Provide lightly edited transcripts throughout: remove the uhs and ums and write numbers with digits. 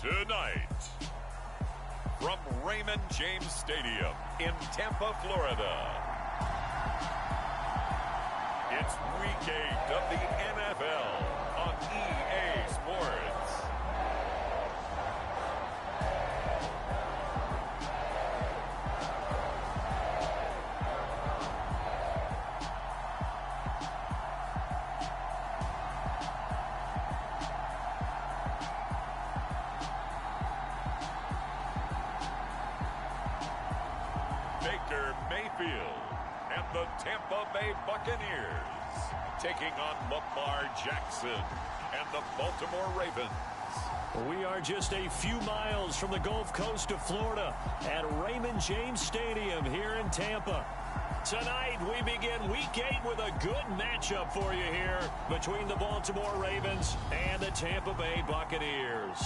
Tonight, from Raymond James Stadium in Tampa, Florida, it's Week 8 of the NFL on EA Sports. Baker Mayfield and the Tampa Bay Buccaneers taking on Lamar Jackson and the Baltimore Ravens. We are just a few miles from the Gulf Coast of Florida at Raymond James Stadium here in Tampa. Tonight we begin Week 8 with a good matchup for you here between the Baltimore Ravens and the Tampa Bay Buccaneers.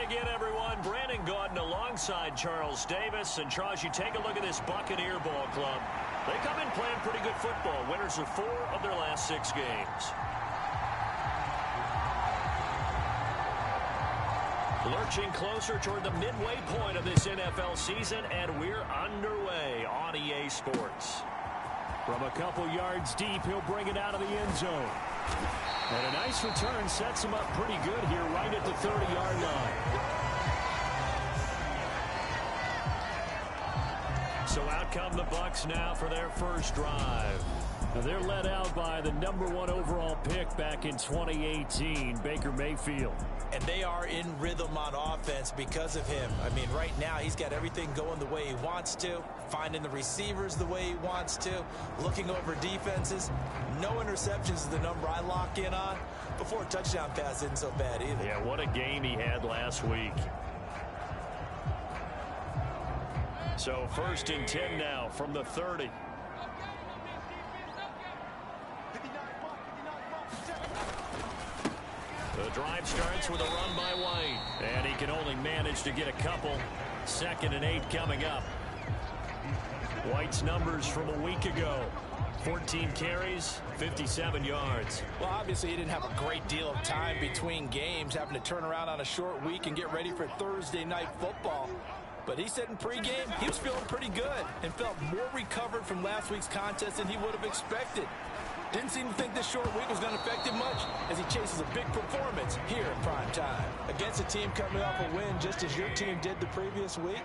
Again, everyone, Brandon Gaudin alongside Charles Davis. And Charles, you take a look at this Buccaneer ball club. They come in playing pretty good football. Winners of 4 of their last 6 games. Lurching closer toward the midway point of this NFL season, and we're underway on EA Sports. From a couple yards deep, he'll bring it out of the end zone. And a nice return sets him up pretty good here right at the 30-yard line. So out come the Bucs now for their first drive. Now they're led out by the #1 overall pick back in 2018, Baker Mayfield. And they are in rhythm on offense because of him. I mean, right now he's got everything going the way he wants to, finding the receivers the way he wants to, looking over defenses. No interceptions is the number I lock in on. Before a touchdown pass isn't so bad either. Yeah, what a game he had last week. So 1st and 10 now from the 30. The drive starts with a run by White. And he can only manage to get a couple. 2nd and 8 coming up. White's numbers from a week ago. 14 carries, 57 yards. Well, obviously he didn't have a great deal of time between games, having to turn around on a short week and get ready for Thursday night football. But he said in pregame he was feeling pretty good and felt more recovered from last week's contest than he would have expected. Didn't seem to think this short week was going to affect him much as he chases a big performance here in prime time. Against a team coming off a win just as your team did the previous week,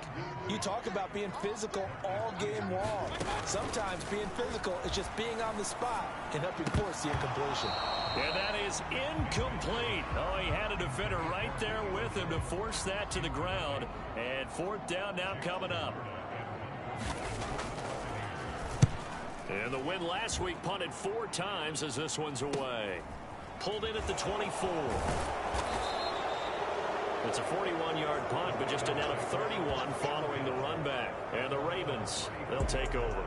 you talk about being physical all game long. Sometimes being physical is just being on the spot and helping force the incompletion. And that is incomplete. Oh, he had a defender right there with him to force that to the ground. And 4th down now coming up. And the win last week punted 4 times as this one's away. Pulled in at the 24. It's a 41-yard punt, but just a net of 31 following the run back. And the Ravens, they'll take over.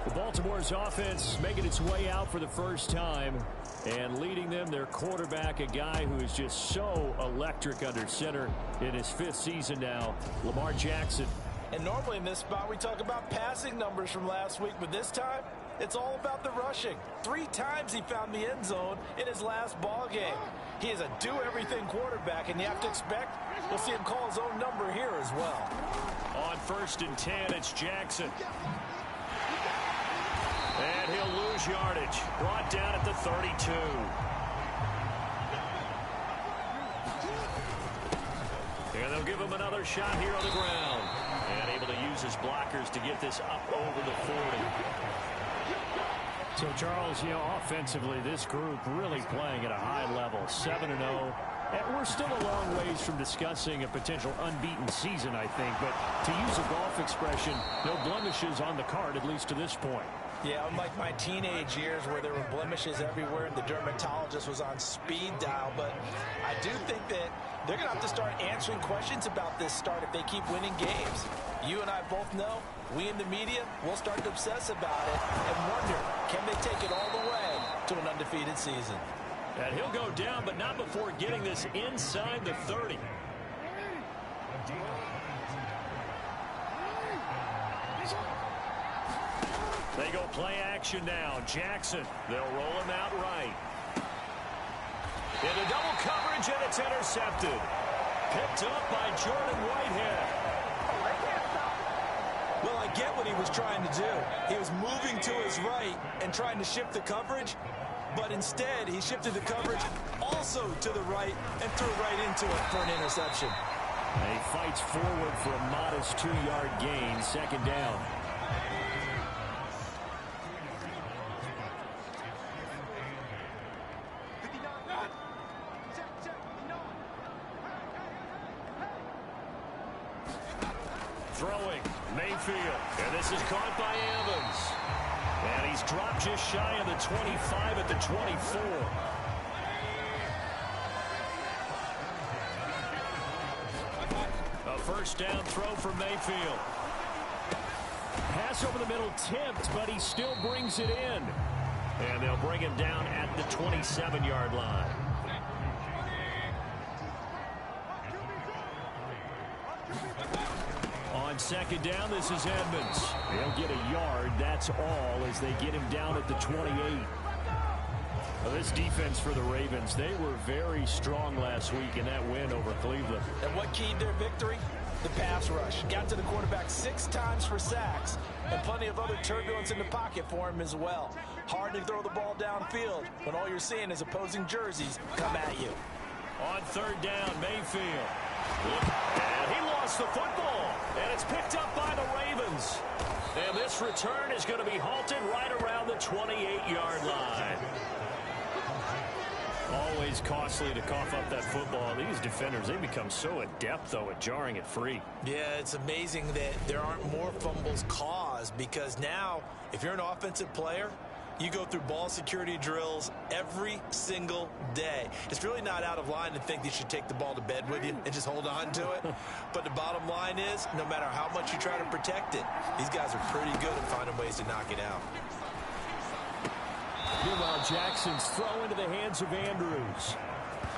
The Baltimore's offense making its way out for the first time. And leading them, their quarterback, a guy who is just so electric under center in his 5th season now, Lamar Jackson. And normally in this spot we talk about passing numbers from last week, but this time it's all about the rushing. 3 times he found the end zone in his last ball game. He is a do-everything quarterback, and you have to expect we'll see him call his own number here as well. On 1st and 10, it's Jackson. And he'll lose yardage. Brought down at the 32. And they'll give him another shot here on the ground. And able to use his blockers to get this up over the 40. So, Charles, offensively, this group really playing at a high level, 7-0. And we're still a long ways from discussing a potential unbeaten season, I think. But to use a golf expression, no blemishes on the card, at least to this point. Yeah, unlike my teenage years where there were blemishes everywhere and the dermatologist was on speed dial. But I do think that they're going to have to start answering questions about this start if they keep winning games. You and I both know, we in the media, will start to obsess about it and wonder, can they take it all the way to an undefeated season? And he'll go down, but not before getting this inside the 30. They go play action now. Jackson, they'll roll him out right. Into double coverage, and it's intercepted. Picked up by Jordan Whitehead. Well, I get what he was trying to do. He was moving to his right and trying to shift the coverage, but instead he shifted the coverage also to the right and threw right into it for an interception. He fights forward for a modest 2-yard gain, second down. Throwing, Mayfield, and this is caught by Evans. And he's dropped just shy of the 25 at the 24. A first down throw for Mayfield. Pass over the middle tipped, but he still brings it in. And they'll bring him down at the 27-yard line. On second down, this is Edmonds. They'll get a yard, that's all, as they get him down at the 28. Well, this defense for the Ravens, they were very strong last week in that win over Cleveland. And what keyed their victory? The pass rush. Got to the quarterback 6 times for sacks, and plenty of other turbulence in the pocket for him as well. Hard to throw the ball downfield when all you're seeing is opposing jerseys come at you. On third down, Mayfield. And he lost the football, and it's picked up by the Ravens. And this return is going to be halted right around the 28-yard line. Always costly to cough up that football. These defenders, they become so adept, though, at jarring it free. Yeah, it's amazing that there aren't more fumbles caused, because now, if you're an offensive player, you go through ball security drills every single day. It's really not out of line to think you should take the ball to bed with you and just hold on to it. But the bottom line is, no matter how much you try to protect it, these guys are pretty good at finding ways to knock it out. Meanwhile, Jackson's throw into the hands of Andrews.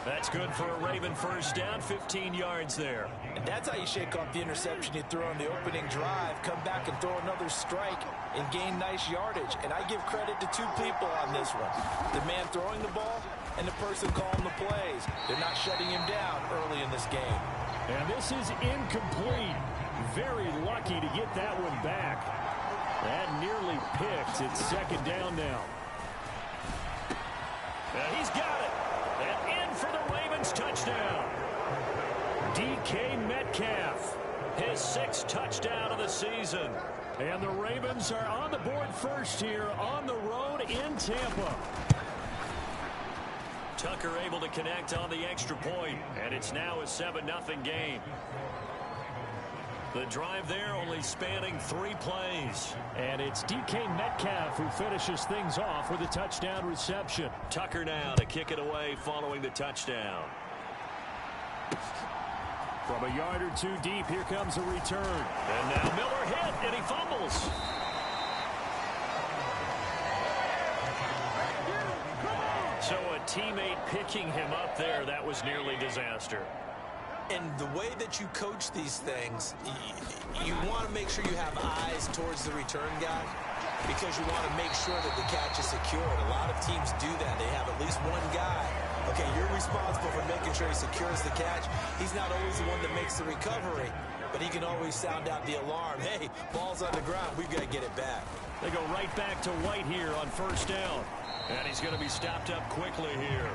That's good for a Raven first down, 15 yards there. And that's how you shake off the interception you throw on the opening drive, come back and throw another strike and gain nice yardage. And I give credit to 2 people on this one. The man throwing the ball and the person calling the plays. They're not shutting him down early in this game. And this is incomplete. Very lucky to get that one back. That nearly picked. It's second down now. And he's got it. And in for the Ravens touchdown. DK Metcalf, his 6th touchdown of the season. And the Ravens are on the board first here on the road in Tampa. Tucker able to connect on the extra point, and it's now a 7-0 game. The drive there only spanning 3 plays. And it's DK Metcalf who finishes things off with a touchdown reception. Tucker now to kick it away following the touchdown. From a yard or 2 deep, here comes a return. And now Miller hit, and he fumbles. So a teammate picking him up there, that was nearly disaster. And the way that you coach these things, you want to make sure you have eyes towards the return guy, because you want to make sure that the catch is secured. A lot of teams do that. They have at least one guy. Okay, you're responsible for making sure he secures the catch. He's not always the one that makes the recovery, but he can always sound out the alarm. Hey, ball's on the ground. We've got to get it back. They go right back to White here on first down. And he's going to be stopped up quickly here.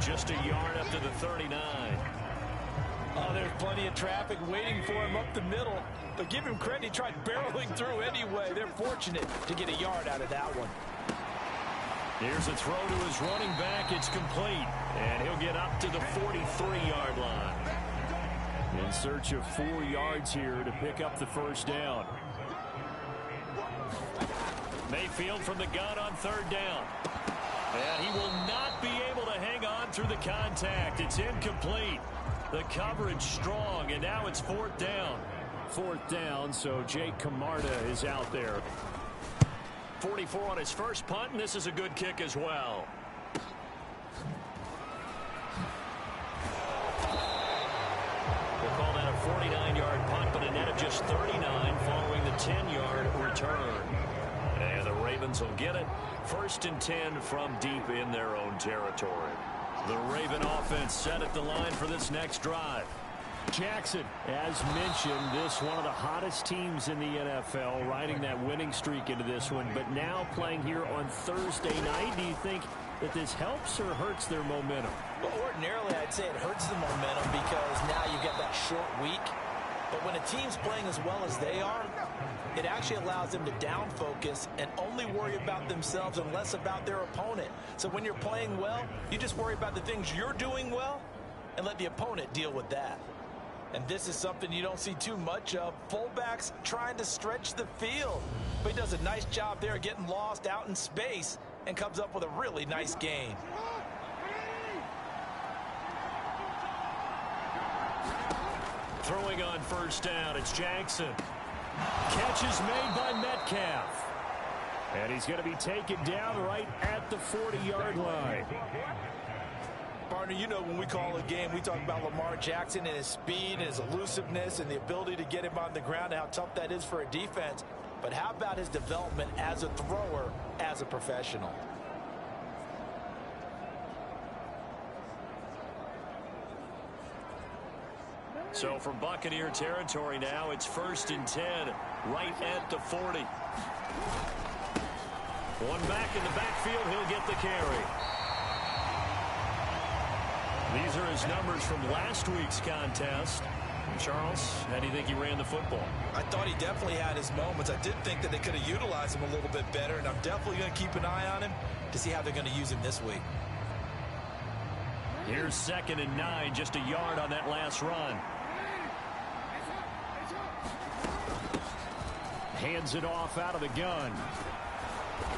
Just a yard up to the 39. Oh, there's plenty of traffic waiting for him up the middle. But give him credit, he tried barreling through anyway. They're fortunate to get a yard out of that one. Here's a throw to his running back. It's complete. And he'll get up to the 43-yard line. In search of 4 yards here to pick up the first down. Mayfield from the gun on third down. And he will not be able to hang on through the contact. It's incomplete. The coverage strong, and now it's 4th down. 4th down, so Jake Camarda is out there. 44 on his first punt, and this is a good kick as well. 49-yard punt, but a net of just 39 following the 10-yard return. And the Ravens will get it. 1st and 10 from deep in their own territory. The Raven offense set at the line for this next drive. Jackson, as mentioned, this one of the hottest teams in the NFL, riding that winning streak into this one, but now playing here on Thursday night. Do you think that this helps or hurts their momentum? Well, ordinarily, I'd say it hurts the momentum because now you've got that short week. But when a team's playing as well as they are, it actually allows them to down focus and only worry about themselves and less about their opponent. So when you're playing well, you just worry about the things you're doing well and let the opponent deal with that. And this is something you don't see too much of. Fullbacks trying to stretch the field. But he does a nice job there getting lost out in space and comes up with a really nice gain. Throwing on 1st down, it's Jackson. Catch is made by Metcalf. And he's going to be taken down right at the 40-yard line. Partner, you know when we call a game, we talk about Lamar Jackson and his speed and his elusiveness and the ability to get him on the ground and how tough that is for a defense. But how about his development as a thrower, as a professional? So from Buccaneer territory now, it's 1st and 10, right at the 40. One back in the backfield, he'll get the carry. These are his numbers from last week's contest. Charles, how do you think he ran the football? I thought he definitely had his moments. I did think that they could have utilized him a little bit better, and I'm definitely going to keep an eye on him to see how they're going to use him this week. Here's 2nd and 9, just a yard on that last run. Hands it off out of the gun.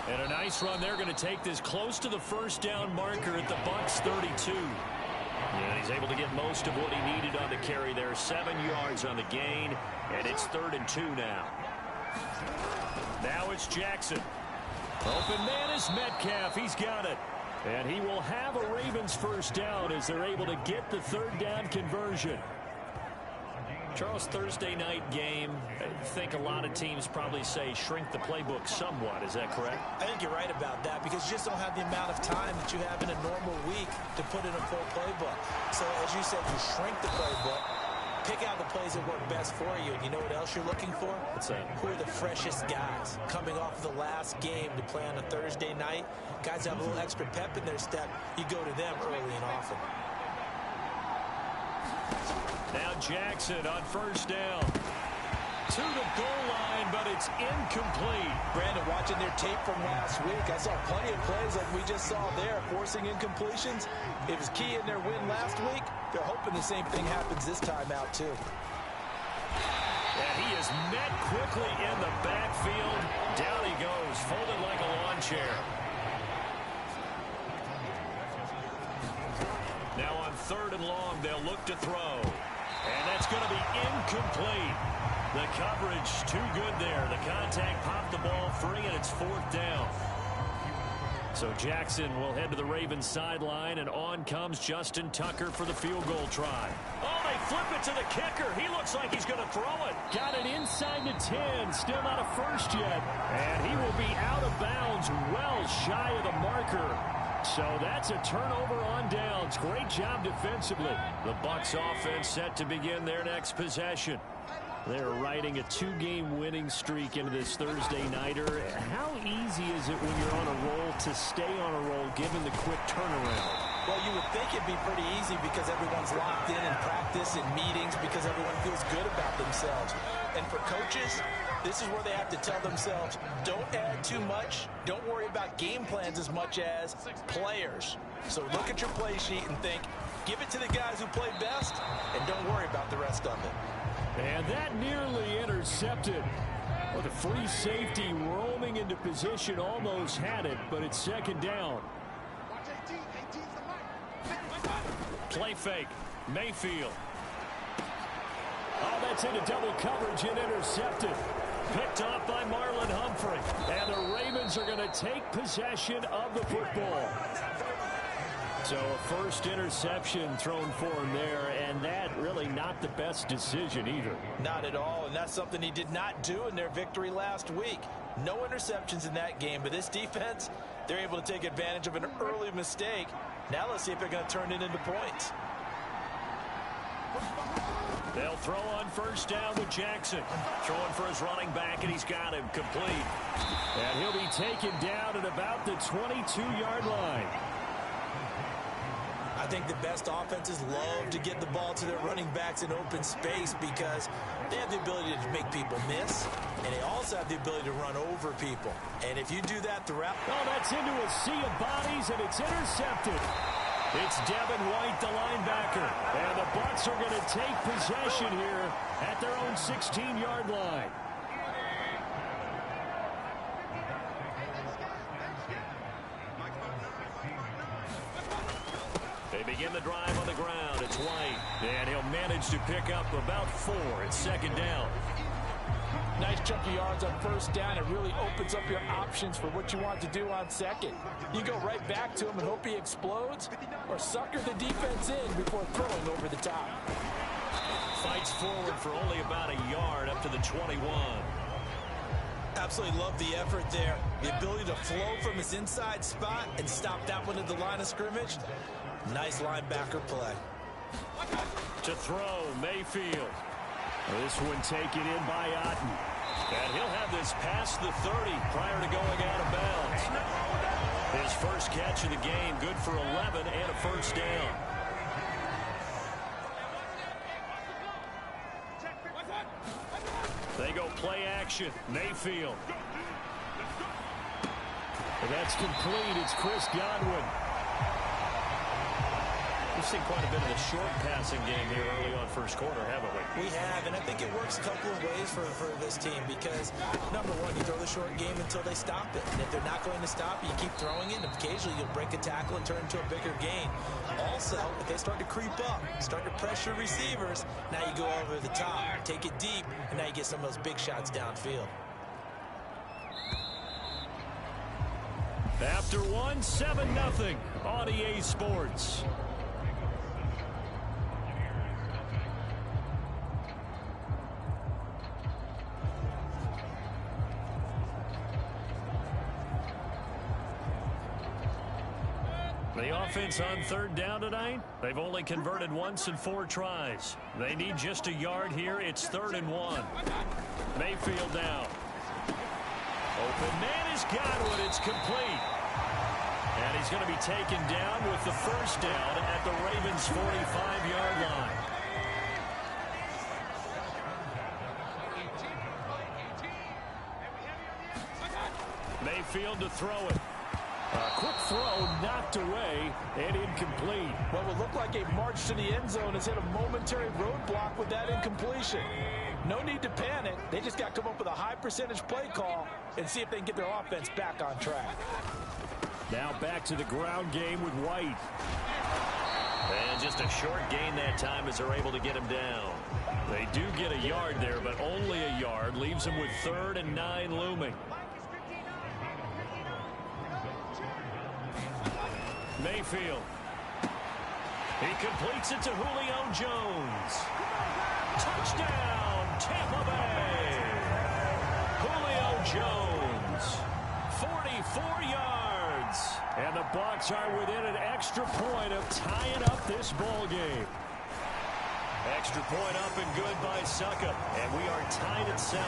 And a nice run. They're going to take this close to the 1st down marker at the Bucs 32. And he's able to get most of what he needed on the carry there. 7 yards on the gain, and it's 3rd and 2 now. Now it's Jackson. Open man is Metcalf. He's got it. And he will have a Ravens 1st down as they're able to get the 3rd down conversion. Charles, Thursday night game, I think a lot of teams probably say shrink the playbook somewhat. Is that correct? I think you're right about that because you just don't have the amount of time that you have in a normal week to put in a full playbook. So as you said, you shrink the playbook, pick out the plays that work best for you. And you know what else you're looking for? What's that? Who are the freshest guys coming off the last game to play on a Thursday night? Guys have a little extra pep in their step. You go to them early and often. Now Jackson on 1st down. To the goal line, but it's incomplete. Brandon, watching their tape from last week, I saw plenty of plays like we just saw there, forcing incompletions. It was key in their win last week. They're hoping the same thing happens this time out, too. And he is met quickly in the backfield. Down he goes, folded like a lawn chair. Now on 3rd and long, they'll look to throw. And that's going to be incomplete. The coverage too good there. The contact popped the ball free, and it's 4th down. So Jackson will head to the Ravens sideline, and on comes Justin Tucker for the field goal try. Oh, they flip it to the kicker. He looks like he's going to throw it. Got it inside the 10. Still not a first yet. And he will be out of bounds, well shy of the marker. So that's a turnover on downs. Great job defensively. The Bucs offense set to begin their next possession. They're riding a 2-game winning streak into this Thursday nighter. How easy is it when you're on a roll to stay on a roll given the quick turnaround? Well, you would think it'd be pretty easy because everyone's locked in practice and meetings because everyone feels good about themselves. And for coaches, this is where they have to tell themselves, don't add too much. Don't worry about game plans as much as players. So look at your play sheet and think, give it to the guys who play best, and don't worry about the rest of it. And that nearly intercepted. Well, the free safety roaming into position almost had it, but it's 2nd down. Play fake. Mayfield. Oh, that's into double coverage and intercepted. Picked off by Marlon Humphrey. And the Ravens are going to take possession of the football. So a first interception thrown for him there, and that really not the best decision either. Not at all, and that's something he did not do in their victory last week. No interceptions in that game, but this defense, they're able to take advantage of an early mistake. Now let's see if they're going to turn it into points. They'll throw on first down with Jackson. Throwing for his running back, and he's got him complete. And he'll be taken down at about the 22-yard line. I think the best offenses love to get the ball to their running backs in open space because they have the ability to make people miss, and they also have the ability to run over people. And if you do that throughout... Oh, that's into a sea of bodies, and it's intercepted. It's Devin White, the linebacker. And the Bucs are going to take possession here at their own 16-yard line. They begin the drive on the ground. It's White. And he'll manage to pick up about 4. It's second down. Nice chunk of yards on first down. It really opens up your options for what you want to do on second. You go right back to him and hope he explodes, or sucker the defense in before throwing over the top. Fights forward for only about a yard up to the 21. Absolutely love the effort there. The ability to flow from his inside spot and stop that one at the line of scrimmage. Nice linebacker play. To throw, Mayfield. This one taken in by Otten. And he'll have this past the 30 prior to going out of bounds. His first catch of the game, good for 11 and a first down. They go play action. Mayfield. And that's complete. It's Chris Godwin. We've seen quite a bit of the short passing game here early on first quarter, haven't we? We have, and I think it works a couple of ways for this team because, number one, you throw the short game until they stop it. And if they're not going to stop it, you keep throwing it, and occasionally you'll break a tackle and turn it into a bigger gain. Also, if they start to creep up, start to pressure receivers, now you go over the top, take it deep, and now you get some of those big shots downfield. After one, 7-0 on EA Sports. The offense on third down tonight, they've only converted once in 4 tries. They need just a yard here. It's 3rd and 1. Mayfield down. Open man is Godwin. It's complete. And he's going to be taken down with the first down at the Ravens' 45-yard line. Mayfield to throw it. A quick throw knocked away and incomplete. What would look like a march to the end zone has hit a momentary roadblock with that incompletion. No need to panic. They just got to come up with a high percentage play call and see if they can get their offense back on track. Now back to the ground game with White. And just a short gain that time as they're able to get him down. They do get a yard there, but only a yard. Leaves them with 3rd and 9 looming. Mayfield. He completes it to Julio Jones. Touchdown, Tampa Bay. Julio Jones. 44 yards. And the Bucs are within an extra point of tying up this ball game. Extra point up and good by Succop. And we are tied at 7.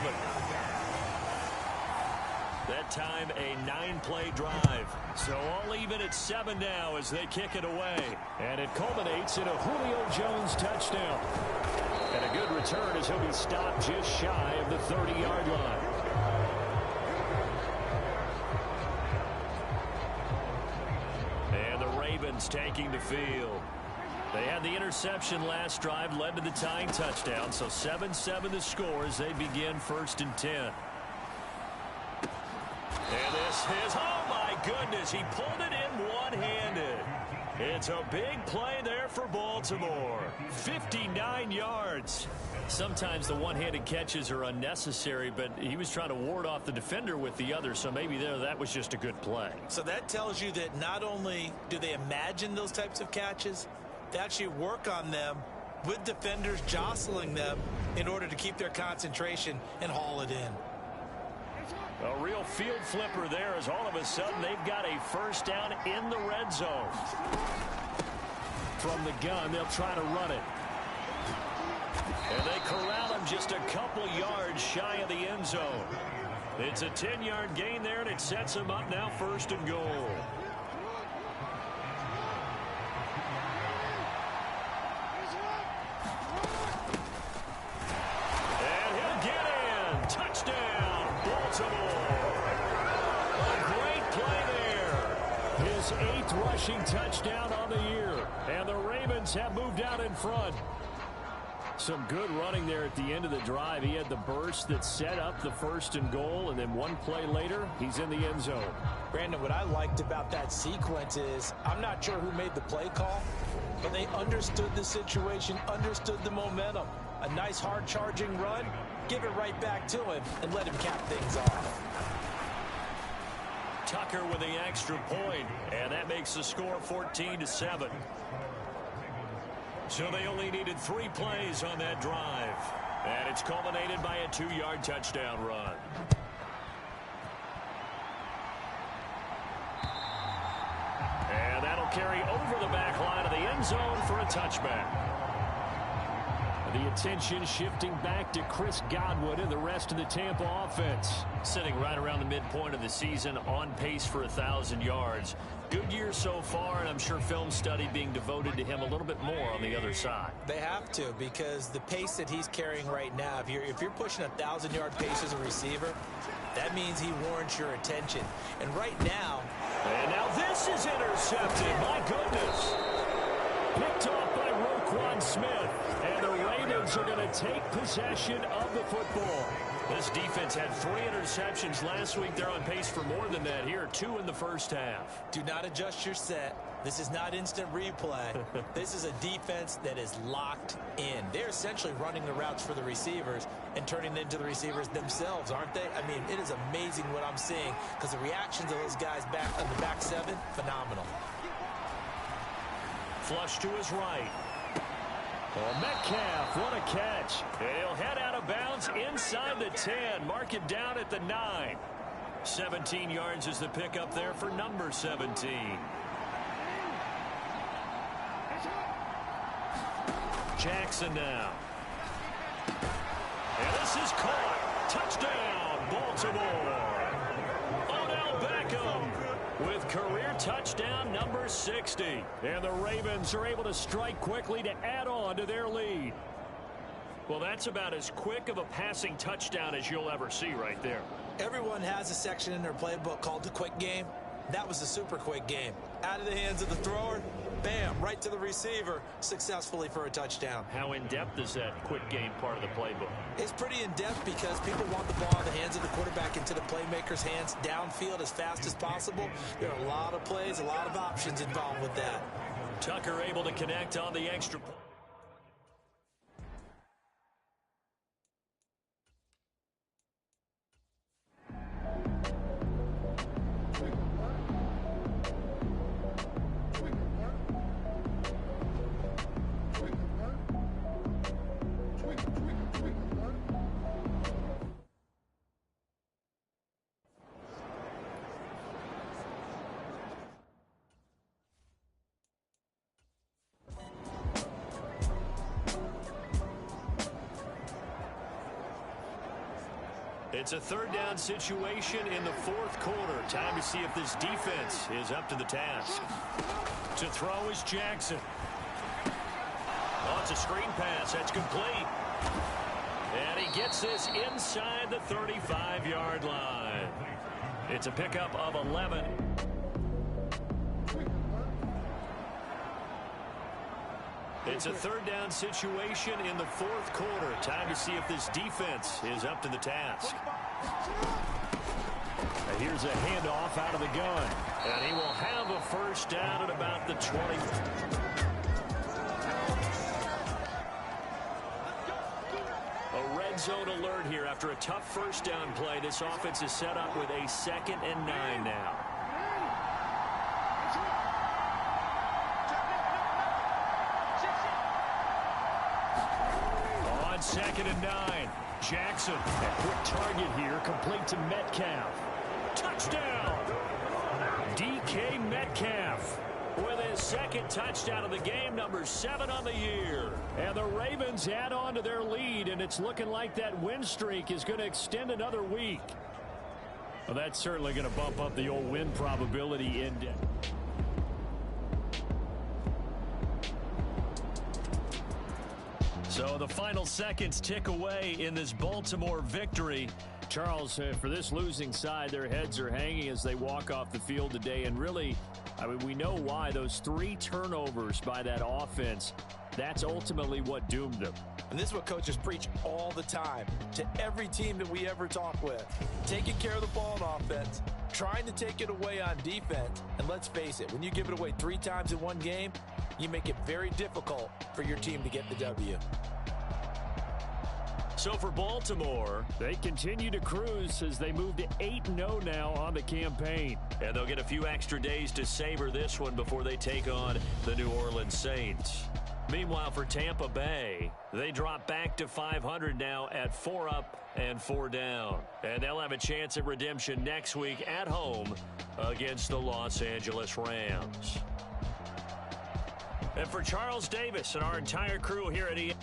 That time a 9-play drive. So all even at 7 now as they kick it away. And it culminates in a Julio Jones touchdown. And a good return as he'll be stopped just shy of the 30-yard line. And the Ravens taking the field. They had the interception last drive, led to the tying touchdown. So 7-7 the score as they begin 1st and 10. And this is, oh my goodness, he pulled it in one-handed. It's a big play there for Baltimore. 59 yards. Sometimes the one-handed catches are unnecessary, but he was trying to ward off the defender with the other, so maybe that was just a good play. So that tells you that not only do they imagine those types of catches, they actually work on them with defenders jostling them in order to keep their concentration and haul it in. A real field flipper there as all of a sudden they've got a first down in the red zone. From the gun, they'll try to run it. And they corral him just a couple yards shy of the end zone. It's a 10-yard gain there, and it sets him up now 1st and goal. And he'll get in. Touchdown, Baltimore. A great play there. His 8th rushing touchdown on the year. And the Ravens have moved out in front. Some good running there at the end of the drive. He had the burst that set up the 1st and goal, and then one play later, he's in the end zone. Brandon, what I liked about that sequence is I'm not sure who made the play call, but they understood the situation, understood the momentum. A nice hard-charging run, give it right back to him, and let him cap things off. Tucker with the extra point, and that makes the score 14-7. So they only needed 3 plays on that drive. And it's culminated by a 2-yard touchdown run. And that'll carry over the back line of the end zone for a touchback. The attention shifting back to Chris Godwin and the rest of the Tampa offense. Sitting right around the midpoint of the season, on pace for 1,000 yards. Good year so far, and I'm sure film study being devoted to him a little bit more on the other side. They have to, because the pace that he's carrying right now, if you're pushing 1,000-yard pace as a receiver, that means he warrants your attention. And right now... And now this is intercepted. My goodness. Picked off by Roquan Smith. And the Ravens are going to take possession of the football. This defense had 3 interceptions last week. They're on pace for more than that here. 2 in the first half. Do not adjust your set. This is not instant replay. This is a defense that is locked in. They're essentially running the routes for the receivers and turning them into the receivers themselves, aren't they? I mean, it is amazing what I'm seeing, because the reactions of those guys back on the back 7, phenomenal. Flush to his right. Oh, Metcalf, what a catch. And he'll head out of bounds inside the 10. Mark it down at the 9. 17 yards is the pickup there for number 17. Jackson now. And this is caught. Touchdown, Baltimore. Odell Beckham with career touchdown number 60. And the Ravens are able to strike quickly to add on to their lead. Well, that's about as quick of a passing touchdown as you'll ever see right there. Everyone has a section in their playbook called the quick game. That was a super quick game. Out of the hands of the thrower, bam, right to the receiver, successfully for a touchdown. How in-depth is that quick game part of the playbook? It's pretty in-depth because people want the ball in the hands of the quarterback into the playmaker's hands downfield as fast as possible. There are a lot of plays, a lot of options involved with that. Tucker able to connect on the extra point. It's a 3rd down situation in the 4th quarter. Time to see if this defense is up to the task. To throw is Jackson. Oh, it's a screen pass. That's complete. And he gets this inside the 35-yard line. It's a pickup of 11. It's a 3rd down situation in the 4th quarter. Time to see if this defense is up to the task. And here's a handoff out of the gun. And he will have a first down at about the 20. A red zone alert here after a tough first down play. This offense is set up with a 2nd and 9 now. On 2nd and 9, Jackson, a quick target here, complete to Metcalf. Touchdown! DK Metcalf with his 2nd touchdown of the game, number 7 on the year. And the Ravens add on to their lead, and it's looking like that win streak is going to extend another week. Well, that's certainly going to bump up the old win probability index. So the final seconds tick away in this Baltimore victory. Charles, for this losing side, their heads are hanging as they walk off the field today. And really, I mean, we know why. Those 3 turnovers by that offense, that's ultimately what doomed them. And this is what coaches preach all the time to every team that we ever talk with. Taking care of the ball on offense, trying to take it away on defense. And let's face it, when you give it away 3 times in one game, you make it very difficult for your team to get the W. So for Baltimore, they continue to cruise as they move to 8-0 now on the campaign. And they'll get a few extra days to savor this one before they take on the New Orleans Saints. Meanwhile, for Tampa Bay, they drop back to 500 now at 4 up and 4 down. And they'll have a chance at redemption next week at home against the Los Angeles Rams. And for Charles Davis and our entire crew here at ESPN.